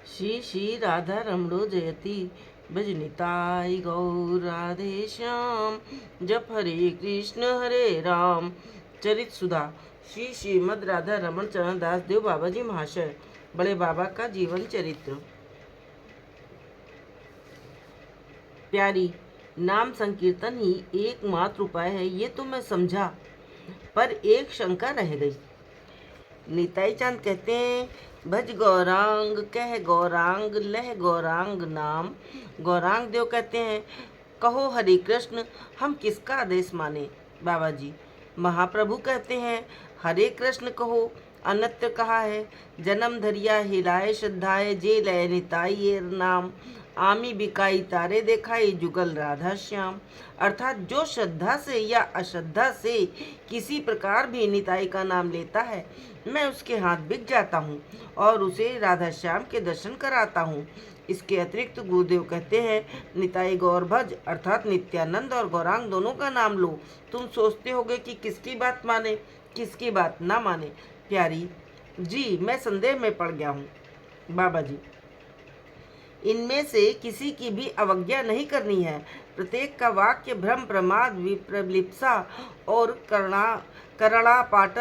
श्री श्री राधा रमणो जयति भजनिताय गौर राधे श्याम। जप हरे कृष्ण हरे राम। चरित सुधा श्री श्रीमद राधा रमण चरण दास देव बाबा जी महाशय। बड़े बाबा का जीवन चरित्र। प्यारी, नाम संकीर्तन ही एकमात्र उपाय है, ये तो मैं समझा, पर एक शंका रह गई। निताई चांद कहते हैं, भज गौरांग कह गौरांग लह गौरांग नाम। गौरांग देव कहते हैं, कहो हरि कृष्ण हम किसका आदेश माने। बाबा जी महाप्रभु कहते हैं, हरे कृष्ण कहो अन्यत्र कहा है। जन्म धरिया हिलाए श्रद्धाए जे लय निताई ये नाम। आमी बिकाई तारे देखाई जुगल राधा श्याम। अर्थात जो श्रद्धा से या अश्रद्धा से किसी प्रकार भी निताई का नाम लेता है, मैं उसके हाथ बिक जाता हूँ और उसे राधा श्याम के दर्शन कराता हूँ। इसके अतिरिक्त गुरुदेव कहते हैं, निताई गौर भज अर्थात नित्यानंद और गौरांग दोनों का नाम लो। तुम सोचते होगे कि किसकी बात माने किसकी बात ना माने। प्यारी जी, मैं संदेह में पड़ गया हूँ। बाबा जी, इनमें से किसी की भी अवज्ञा नहीं करनी है। प्रत्येक का वाक्य भ्रम प्रमाद विप्रलिप्सा और करड़ा पाठ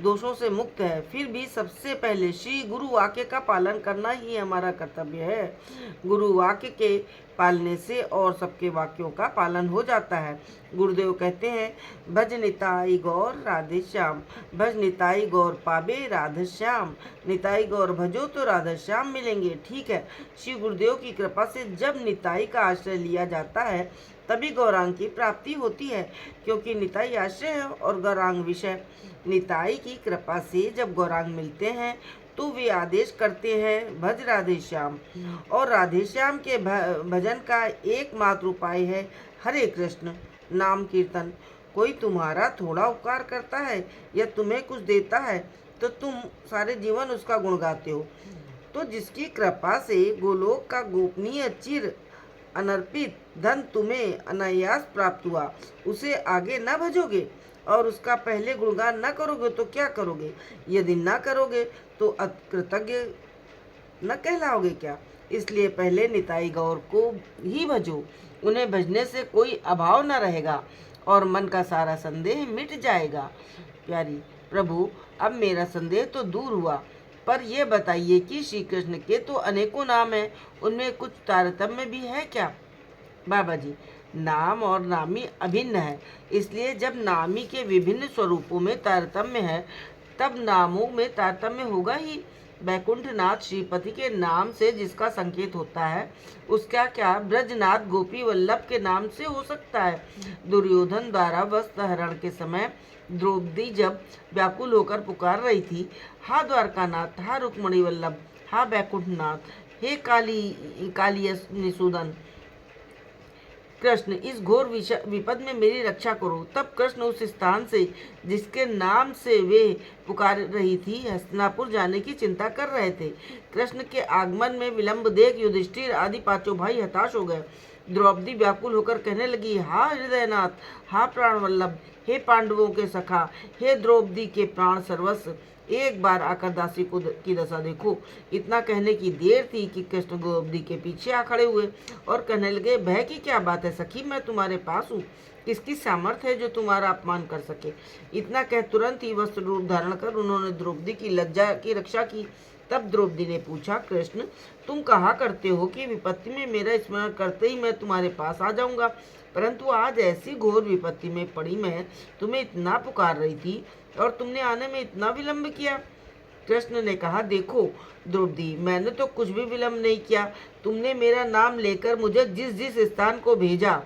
दोषों से मुक्त है। फिर भी सबसे पहले श्री गुरु वाक्य का पालन करना ही हमारा कर्तव्य है। गुरु वाक्य के पालने से और सबके वाक्यों का पालन हो जाता है। गुरुदेव कहते हैं, भज निताई गौर राधे श्याम। भज निताई गौर पाबे राधे श्याम। निताई गौर भजो तो राधे श्याम मिलेंगे। ठीक है, श्री गुरुदेव की कृपा से जब निताई का आश्रय लिया जाता है तभी गौरांग की प्राप्ति होती है, क्योंकि निताई आश्रय है और गौरांग विषय। निताई की कृपा से जब गौरांग मिलते हैं तो वे आदेश करते हैं, भज राधे श्याम। और राधे श्याम के भजन का एकमात्र उपाय है हरे कृष्ण नाम कीर्तन। कोई तुम्हारा थोड़ा उपकार करता है या तुम्हें कुछ देता है तो तुम सारे जीवन उसका गुण गाते हो। तो जिसकी कृपा से गोलोक का गोपनीय चिर अनर्पित धन तुम्हें अनायास प्राप्त हुआ, उसे आगे न भजोगे और उसका पहले गुणगान न करोगे तो क्या करोगे? यदि न करोगे तो अकृतज्ञ न कहलाओगे क्या? इसलिए पहले निताई गौर को ही भजो। उन्हें भजने से कोई अभाव न रहेगा और मन का सारा संदेह मिट जाएगा। प्यारी प्रभु, अब मेरा संदेह तो दूर हुआ, पर यह बताइए कि श्री कृष्ण के तो अनेकों नाम हैं, उनमें कुछ तारतम्य भी है क्या? बाबा जी, नाम और नामी अभिन्न है, इसलिए जब नामी के विभिन्न स्वरूपों में तारतम्य है तब नामों में तारतम्य होगा ही। बैकुंठनाथ श्रीपति के नाम से जिसका संकेत होता है, उसका क्या ब्रजनाथ गोपी वल्लभ के नाम से हो सकता है? दुर्योधन द्वारा वस्त्र हरण के समय द्रौपदी जब व्याकुल होकर पुकार रही थी, हा द्वारकानाथ, हा रुक्मणी वल्लभ, हा बैकुंठनाथ, हे काली निसूदन कृष्ण, इस घोर विपद में मेरी रक्षा करो, तब कृष्ण उस स्थान से जिसके नाम से वे पुकार रही थी हस्तिनापुर जाने की चिंता कर रहे थे। कृष्ण के आगमन में विलंब देख युधिष्ठिर आदि पांचों भाई हताश हो गए। द्रौपदी व्याकुल होकर कहने लगी, हा हृदयनाथ, हा प्राण वल्लभ, हे पांडवों के सखा, हे द्रौपदी के प्राण सर्वस्व, एक बार आकर दासी को की दशा देखो। इतना कहने की देर थी कि कृष्ण द्रौपदी के पीछे आ खड़े हुए और कहने लगे, भय की क्या बात है सखी, मैं तुम्हारे पास हूँ। किसकी सामर्थ्य है जो तुम्हारा अपमान कर सके? इतना कह तुरंत ही वस्त्र रूप धारण कर उन्होंने द्रौपदी की लज्जा की रक्षा की। तब द्रौपदी ने पूछा, कृष्ण तुम कहा करते हो कि विपत्ति में मेरा स्मरण करते ही मैं तुम्हारे पास आ जाऊंगा, परंतु आज ऐसी घोर विपत्ति में पड़ी मैं तुम्हें इतना पुकार रही थी और तुमने आने में इतना विलंब किया। कृष्ण ने कहा, देखो द्रौपदी, मैंने तो कुछ भी विलंब नहीं किया। तुमने मेरा नाम लेकर मुझे जिस जिस स्थान को भेजा,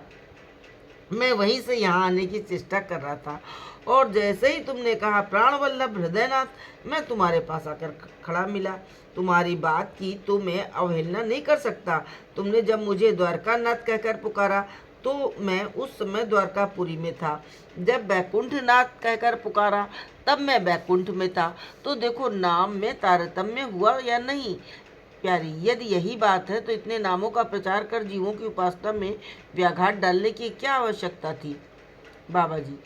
मैं वहीं से यहाँ आने की चेष्टा कर रहा था और जैसे ही तुमने कहा प्राण वल्लभ हृदयनाथ, मैं तुम्हारे पास आकर खड़ा मिला। तुम्हारी बात की तो मैं अवहेलना नहीं कर सकता। तुमने जब मुझे द्वारकानाथ कहकर पुकारा तो मैं उस समय द्वारकापुरी में था। जब बैकुंठनाथ कहकर पुकारा तब मैं बैकुंठ में था। तो देखो नाम में तारतम्य हुआ या नहीं? प्यारी, यदि यही बात है तो इतने नामों का प्रचार कर जीवों की उपासना में व्याघात डालने की क्या आवश्यकता थी? बाबा जी,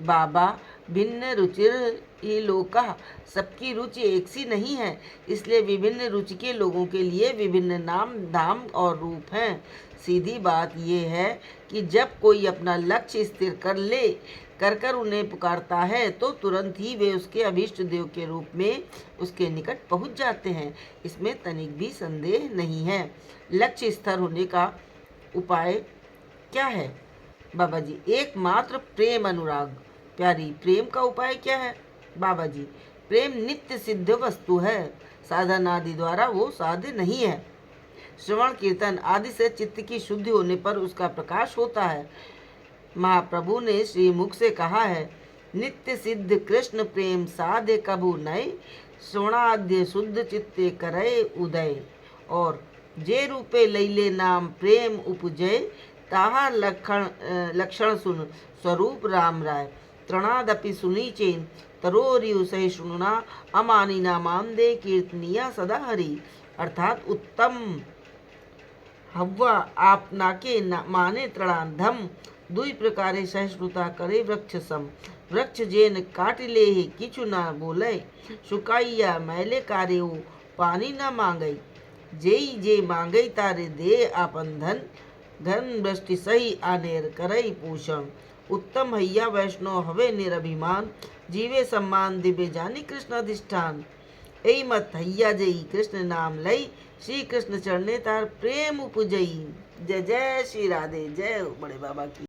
बाबा भिन्न रुचिर ही लोका, सबकी रुचि एक सी नहीं है, इसलिए विभिन्न रुचि के लोगों के लिए विभिन्न नाम धाम और रूप हैं। सीधी बात यह है कि जब कोई अपना लक्ष्य स्थिर कर उन्हें पुकारता है तो तुरंत ही वे उसके अभीष्ट देव के रूप में उसके निकट पहुंच जाते हैं। इसमें तनिक भी संदेह नहीं है। लक्ष्य स्थिर होने का उपाय क्या है? बाबा जी, एकमात्र प्रेम अनुराग। प्यारी, प्रेम का उपाय क्या है? बाबा जी, प्रेम नित्य सिद्ध वस्तु है, साधन आदि द्वारा वो साध्य नहीं है। श्रवण कीर्तन आदि से चित्त की शुद्धि होने पर उसका प्रकाश होता है। महाप्रभु ने श्रीमुख से कहा है, नित्य सिद्ध कृष्ण प्रेम साधे कभु नय, श्रवणाद्य शुद्ध चित्ते करे उदय। और जे रूपे लैले नाम प्रेम उपजय, ताहा लक्षण सुन स्वरूप राम राय। तृणादपि सुनी चेन तरोरियु सहिष्णुना, अमानी नामाम दे कीर्तनिया सदा हरि। अर्थात उत्तम हव्वा आपना के माने तृणाधम, दुई प्रकारे सहिष्णुता करे वृक्ष सम। वृक्ष जेन काट ले किछु न बोले, सुकाइया मैले कार्यो पानी न मांगई। जेई जे मांगई तारे दे आपन धन, धन वृष्टि सही आनेर करई पोषण। उत्तम हैया वैष्णव हवे निरभिमान, जीवे सम्मान दिव्य जानी कृष्ण अधिष्ठान। एई मत हैया जई कृष्ण नाम लई, श्री कृष्ण चरणे तार प्रेम उपजई। जय जय श्री राधे, जय बड़े बाबा की।